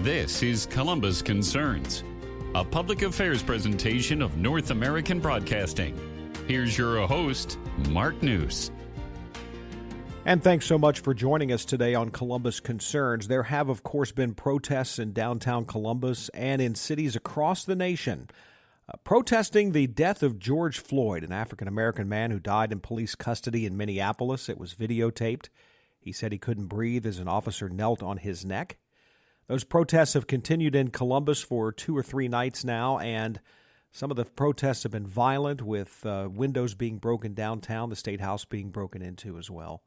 This is Columbus Concerns, a public affairs presentation of North American Broadcasting. Here's your host, Mark News. And thanks so much for joining us today on Columbus Concerns. There have, of course, been protests in downtown Columbus and in cities across the nation protesting the death of George Floyd, an African-American man who died in police custody in Minneapolis. It was videotaped. He said he couldn't breathe as an officer knelt on his neck. Those protests have continued in Columbus for 2 or 3 nights now, and some of the protests have been violent, with windows being broken downtown, the State House being broken into as well.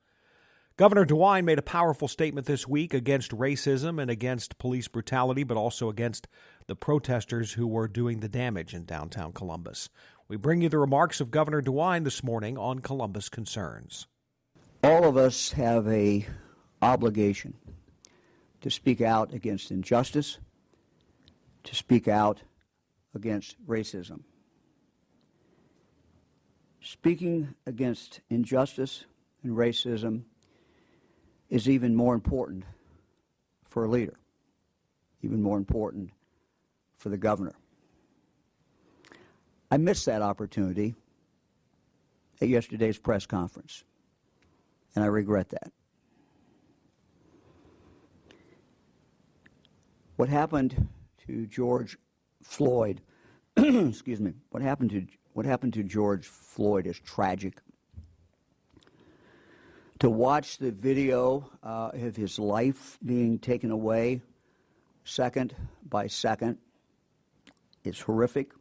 Governor DeWine made a powerful statement this week against racism and against police brutality, but also against the protesters who were doing the damage in downtown Columbus. We bring you the remarks of Governor DeWine this morning on Columbus Concerns. All of us have an obligation to speak out against injustice, to speak out against racism. Speaking against injustice and racism is even more important for a leader, even more important for the governor. I missed that opportunity at yesterday's press conference, and I regret that. What happened to George Floyd, excuse me, what happened to George Floyd is tragic. To watch the video of his life being taken away second by second is horrific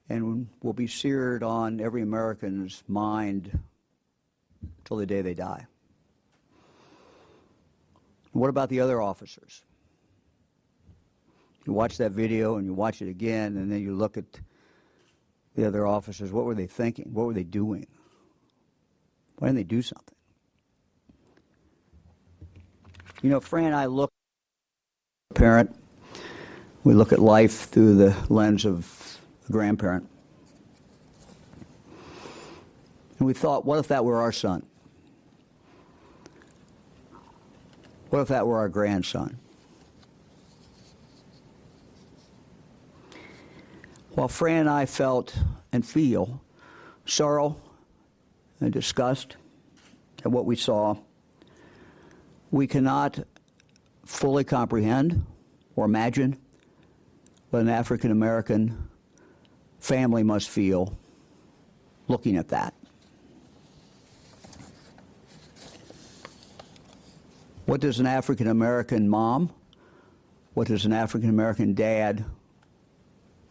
and will be seared on every American's mind till the day they die. What about the other officers? You watch that video and you watch it again, and then you look at the other officers. What were they thinking? What were they doing? Why didn't they do something? You know, Fran and I look at a parent. We look at life through the lens of a grandparent. And we thought, what if that were our son? What if that were our grandson? While Fran and I felt and feel sorrow and disgust at what we saw, we cannot fully comprehend or imagine what an African-American family must feel looking at that. What does an African-American mom, what does an African-American dad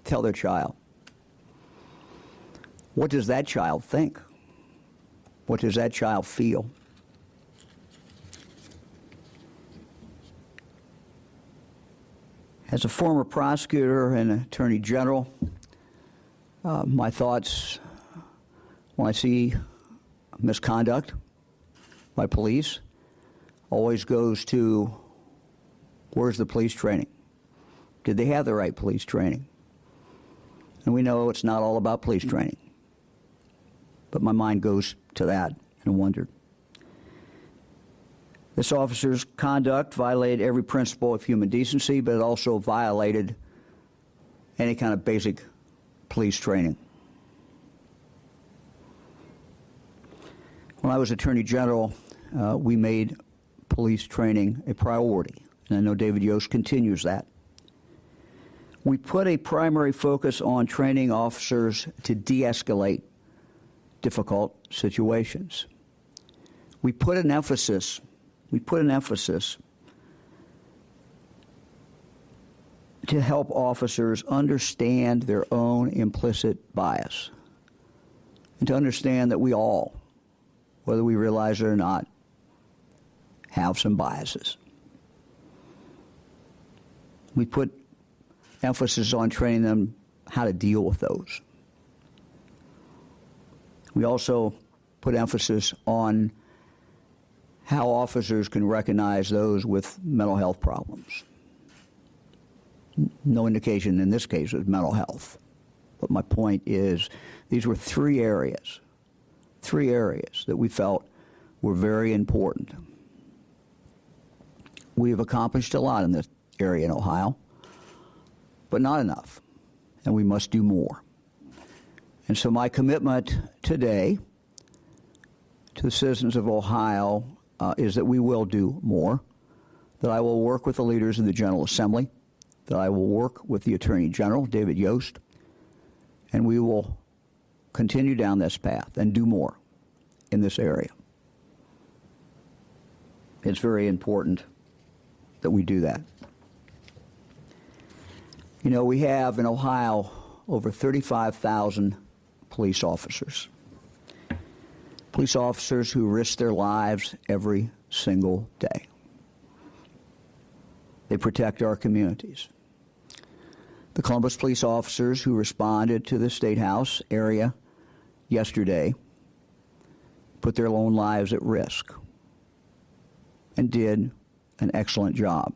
tell their child? What does that child think? What does that child feel? As a former prosecutor and attorney general, my thoughts when I see misconduct by police always goes to, where's the police training? Did they have the right police training? And we know it's not all about police training. But my mind goes to that and wondered. This officer's conduct violated every principle of human decency, but it also violated any kind of basic police training. When I was Attorney General, we made police training a priority, and I know David Yost continues that. We put a primary focus on training officers to de-escalate difficult situations. We put an emphasis to help officers understand their own implicit bias and to understand that we all, whether we realize it or not, have some biases. We put emphasis on training them how to deal with those. We also put emphasis on how officers can recognize those with mental health problems. No indication in this case of mental health. But my point is, these were three areas that we felt were very important. We have accomplished a lot area in Ohio, but not enough, and we must do more. And so my commitment today to the citizens of Ohio is that we will do more, that I will work with the leaders of the General Assembly, that I will work with the Attorney General, David Yost, and we will continue down this path and do more in this area. It's very important that we do that. You know, we have in Ohio over 35,000 police officers. Police officers who risk their lives every single day. They protect our communities. The Columbus police officers who responded to the State House area yesterday put their own lives at risk and did an excellent job.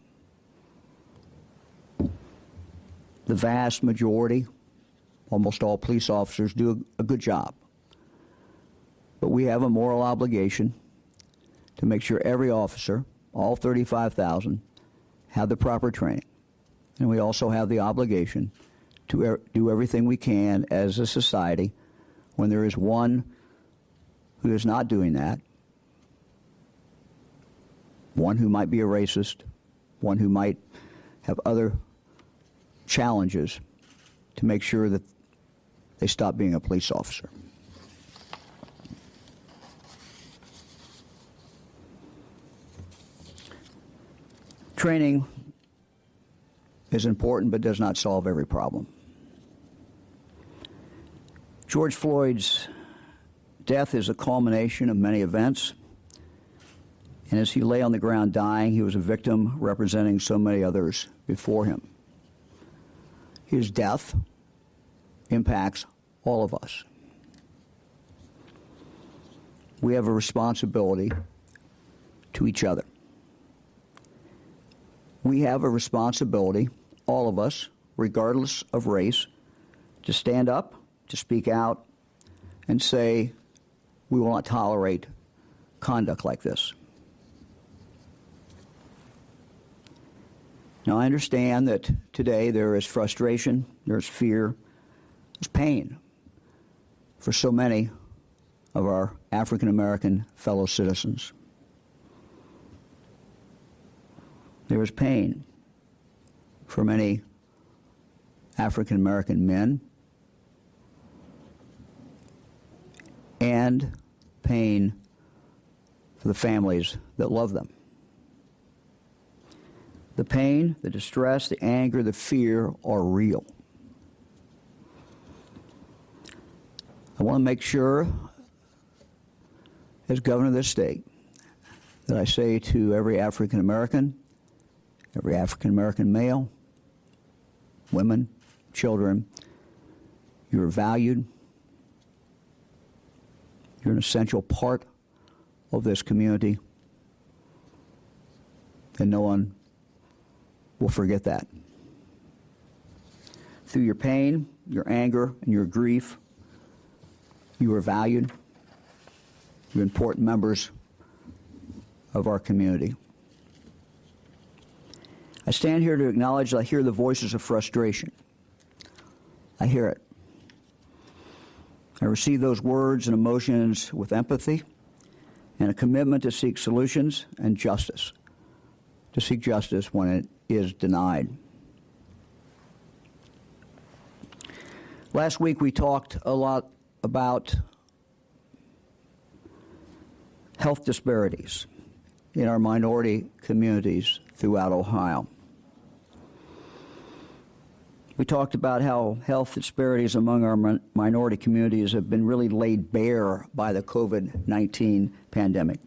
The vast majority, almost all police officers, do a good job. But we have a moral obligation to make sure every officer, all 35,000, have the proper training. And we also have the obligation to do everything we can as a society when there is one who is not doing that, one who might be a racist, one who might have other challenges, to make sure that they stop being a police officer. Training is important but does not solve every problem. George Floyd's death is a culmination of many events, and as he lay on the ground dying, he was a victim representing so many others before him. His death impacts all of us. We have a responsibility to each other. We have a responsibility, all of us, regardless of race, to stand up, to speak out, and say, we will not tolerate conduct like this. Now, I understand that today there is frustration, there's fear, there's pain for so many of our African American fellow citizens. There is pain for many African American men and pain for the families that love them. The pain, the distress, the anger, the fear are real. I want to make sure, as governor of this state, that I say to every African American male, women, children, you're valued. You're an essential part of this community, and no one will forget that. Through your pain, your anger, and your grief, you are valued. You're important members of our community. I stand here to acknowledge that I hear the voices of frustration. I hear it. I receive those words and emotions with empathy and a commitment to seek solutions and justice, to seek justice when it is denied. Last week we talked a lot about health disparities in our minority communities throughout Ohio. We talked about how health disparities among our minority communities have been really laid bare by the COVID-19 pandemic.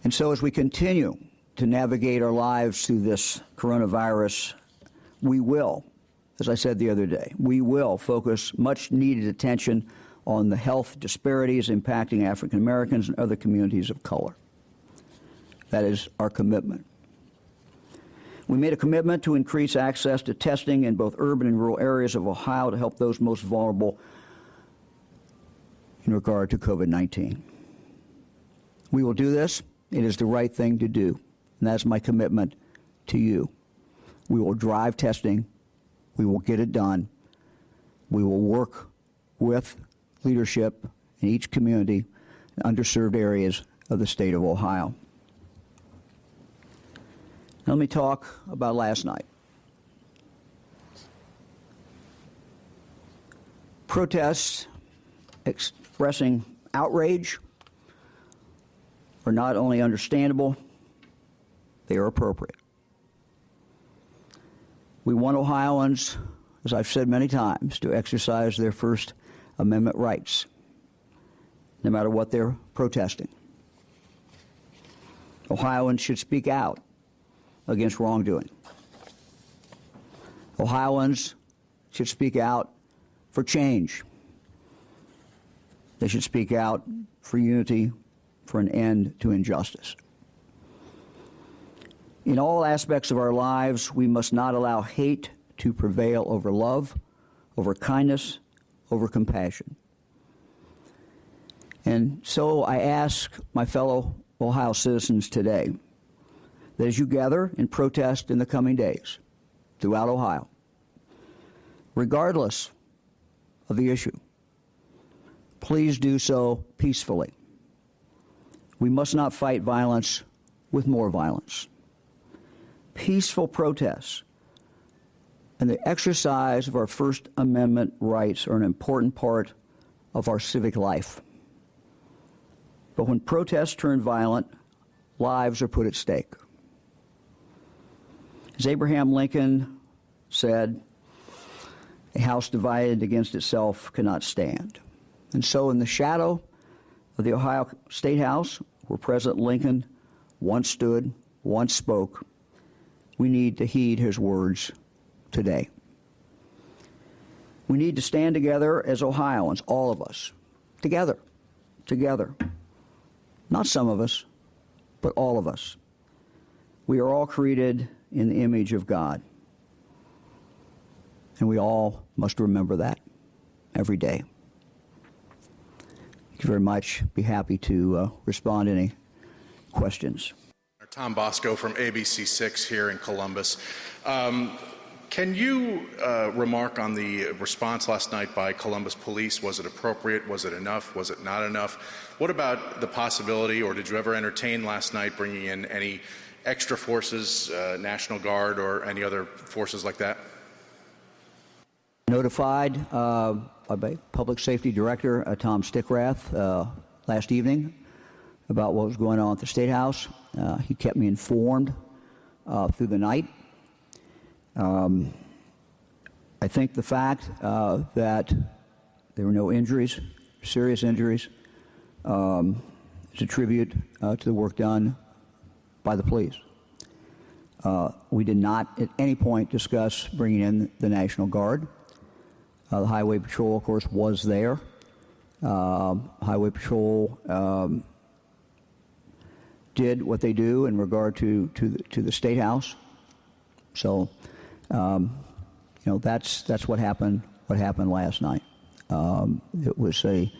And so as we continue to navigate our lives through this coronavirus, we will, as I said the other day, we will focus much needed attention on the health disparities impacting African Americans and other communities of color. That is our commitment. We made a commitment to increase access to testing in both urban and rural areas of Ohio to help those most vulnerable in regard to COVID-19. We will do this. It is the right thing to do, and that's my commitment to you. We will drive testing. We will get it done. We will work with leadership in each community and underserved areas of the state of Ohio. Now let me talk about last night. Protests expressing outrage are not only understandable, they are appropriate. We want Ohioans, as I've said many times, to exercise their First Amendment rights, no matter what they're protesting. Ohioans should speak out against wrongdoing. Ohioans should speak out for change. They should speak out for unity, for an end to injustice. In all aspects of our lives, we must not allow hate to prevail over love, over kindness, over compassion. And so I ask my fellow Ohio citizens today that as you gather and protest in the coming days throughout Ohio, regardless of the issue, please do so peacefully. We must not fight violence with more violence. Peaceful protests and the exercise of our First Amendment rights are an important part of our civic life. But when protests turn violent, lives are put at stake. As Abraham Lincoln said, a house divided against itself cannot stand. And so in the shadow of the Ohio State House, where President Lincoln once stood, once spoke, we need to heed his words today. We need to stand together as Ohioans, all of us, together. Not some of us, but all of us. We are all created in the image of God. And we all must remember that every day. Thank you very much. Be happy to respond to any questions. Tom Bosco from ABC6 here in Columbus. Can you remark on the response last night by Columbus Police? Was it appropriate? Was it enough? Was it not enough? What about the possibility, or did you ever entertain last night bringing in any extra forces, National Guard or any other forces like that? Notified by Public Safety Director Tom Stickrath last evening about what was going on at the State House. He kept me informed through the night. I think the fact that there were no injuries, serious injuries, is a tribute to the work done by the police. We did not at any point discuss bringing in the National Guard. The Highway Patrol, of course, was there. Highway Patrol did what they do in regard to the State House. So, that's what happened. What happened last night? It was a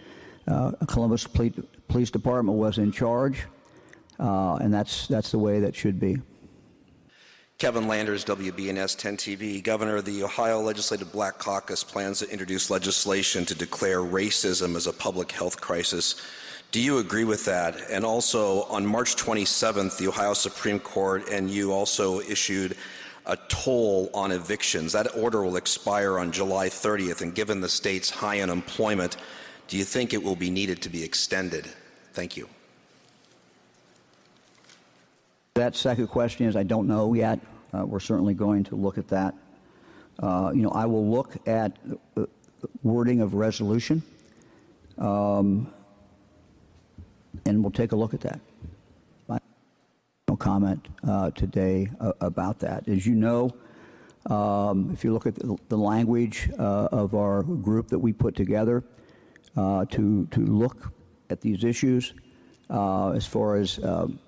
Columbus Police Department was in charge, and that's the way that should be. Kevin Landers, WBNS 10 TV. Governor of the Ohio Legislative Black Caucus plans to introduce legislation to declare racism as a public health crisis. Do you agree with that? And also, on March 27th, the Ohio Supreme Court and you also issued a toll on evictions. That order will expire on July 30th, and given the state's high unemployment, do you think it will be needed to be extended? Thank you. That second question is I don't know yet. We're certainly going to look at that. I will look at the wording of resolution, and we'll take a look at that. No comment today about that. As you know, if you look at the language of our group that we put together to look at these issues, as far as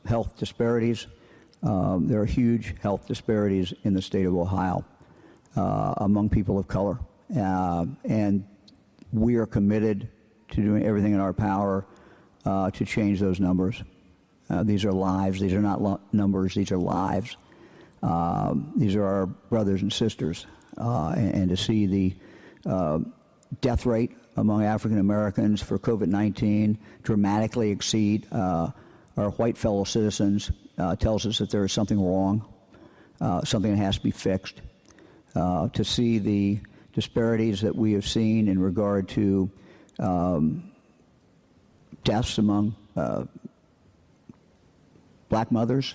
health disparities, there are huge health disparities in the state of Ohio among people of color, and we are committed to doing everything in our power to change those numbers. These are lives. These are not numbers. These are lives. These are our brothers and sisters, and to see the death rate among African Americans for COVID-19 dramatically exceed our white fellow citizens tells us that there is something wrong, something that has to be fixed. To see the disparities that we have seen in regard to deaths among black mothers,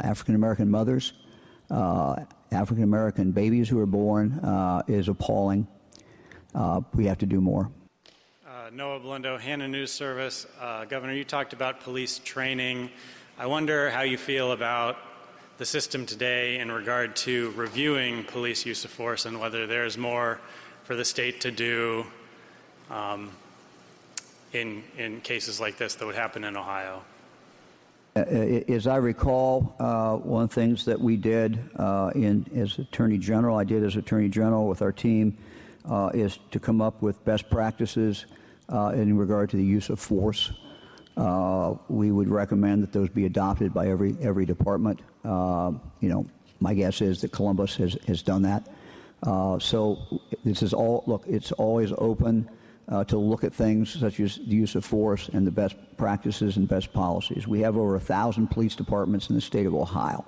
African American mothers, African American babies who are born is appalling. We have to do more. Noah Blundo, Hannah News Service. Governor, you talked about police training. I wonder how you feel about the system today in regard to reviewing police use of force and whether there's more for the state to do in cases like this that would happen in Ohio. As I recall, one of the things that we did as Attorney General, I did as Attorney General with our team, is to come up with best practices in regard to the use of force. We would recommend that those be adopted by every department. My guess is that Columbus has done that. So this is all, look, it's always open to look at things such as the use of force and the best practices and best policies. We have over 1,000 police departments in the state of Ohio,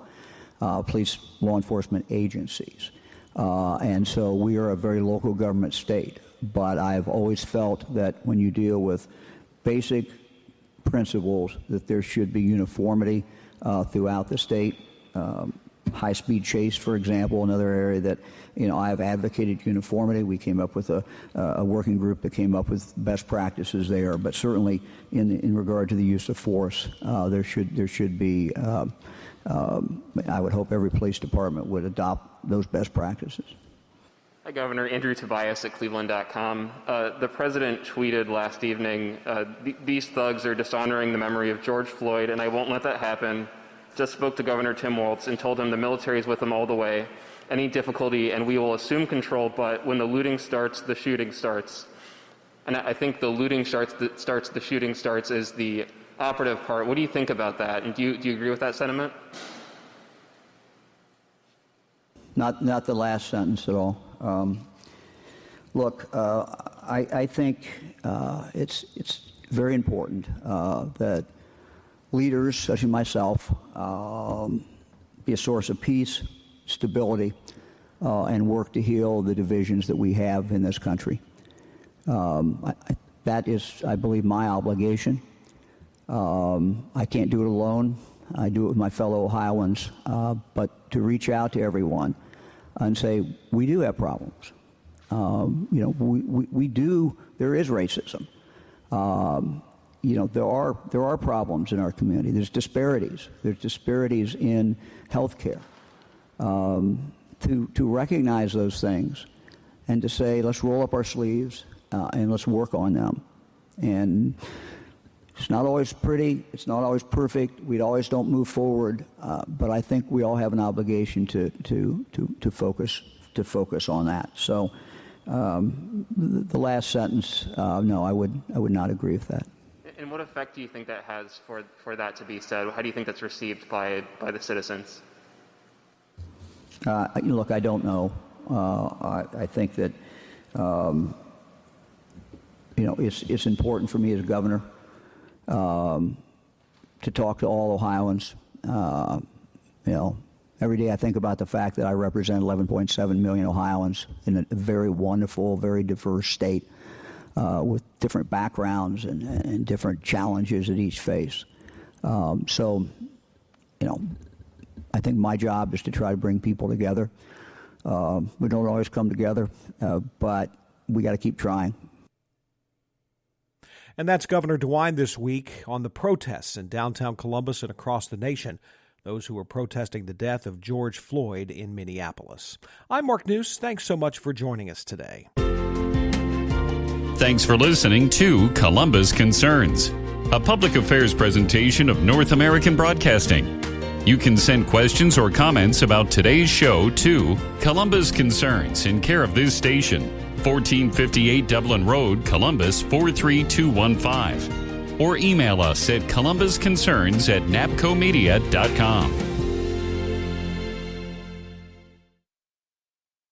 police law enforcement agencies. And so we are a very local government state. But I've always felt that when you deal with basic principles, that there should be uniformity throughout the state. High-speed chase, for example, another area that I have advocated uniformity. We came up with a working group that came up with best practices there. But certainly, in regard to the use of force, there should be. I would hope every police department would adopt those best practices. Hi, Governor. Andrew Tobias at Cleveland.com. The president tweeted last evening, "These thugs are dishonoring the memory of George Floyd, and I won't let that happen. Just spoke to Governor Tim Walz and told him the military is with him all the way. Any difficulty, and we will assume control, but when the looting starts, the shooting starts." And I think the looting starts, the shooting starts is the operative part. What do you think about that? And do you agree with that sentiment? Not the last sentence at all. Look, I think it's very important that leaders, such as myself, be a source of peace, stability, and work to heal the divisions that we have in this country. That is, I believe, my obligation. I can't do it alone. I do it with my fellow Ohioans. But to reach out to everyone and say, we do have problems. We do, there is racism. There are problems in our community. There's disparities. There's disparities in health care. To recognize those things and to say, let's roll up our sleeves and let's work on them. And it's not always pretty. It's not always perfect. We always don't move forward. But I think we all have an obligation to focus on that. So the last sentence, no, I would not agree with that. And what effect do you think that has for that to be said? How do you think that's received by the citizens? Look, I don't know. I think that it's important for me as governor to talk to all Ohioans. Every day I think about the fact that I represent 11.7 million Ohioans in a very wonderful, very diverse state with different backgrounds and different challenges that each face. I think my job is to try to bring people together. We don't always come together, but we got to keep trying. And that's Governor DeWine this week on the protests in downtown Columbus and across the nation, those who are protesting the death of George Floyd in Minneapolis. I'm Mark News. Thanks so much for joining us today. Thanks for listening to Columbus Concerns, a public affairs presentation of North American Broadcasting. You can send questions or comments about today's show to Columbus Concerns in care of this station, 1458 Dublin Road, Columbus 43215. Or email us at columbusconcerns@napcomedia.com.